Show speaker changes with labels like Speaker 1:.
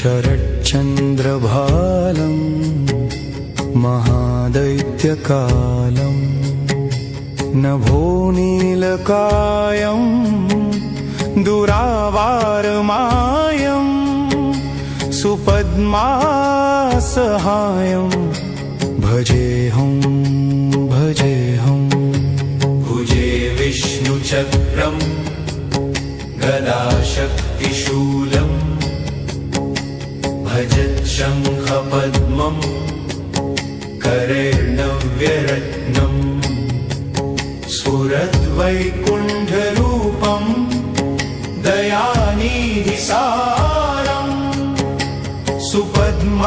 Speaker 1: शरच्चन्द्रभालम् महादैत्यकालम् नभोनीलकायं दुरावारमायं सुपद्मासहायं भजेऽहं भजेऽहं
Speaker 2: भुजे विष्णुचक्रं गदाशक्तिशूलम् भजच्छङ्खपद्मं करैर्नव्यरत्नम् स्फुरद्वैकुण्ठरूपं दयानिधिसारं सुपद्मासहारम्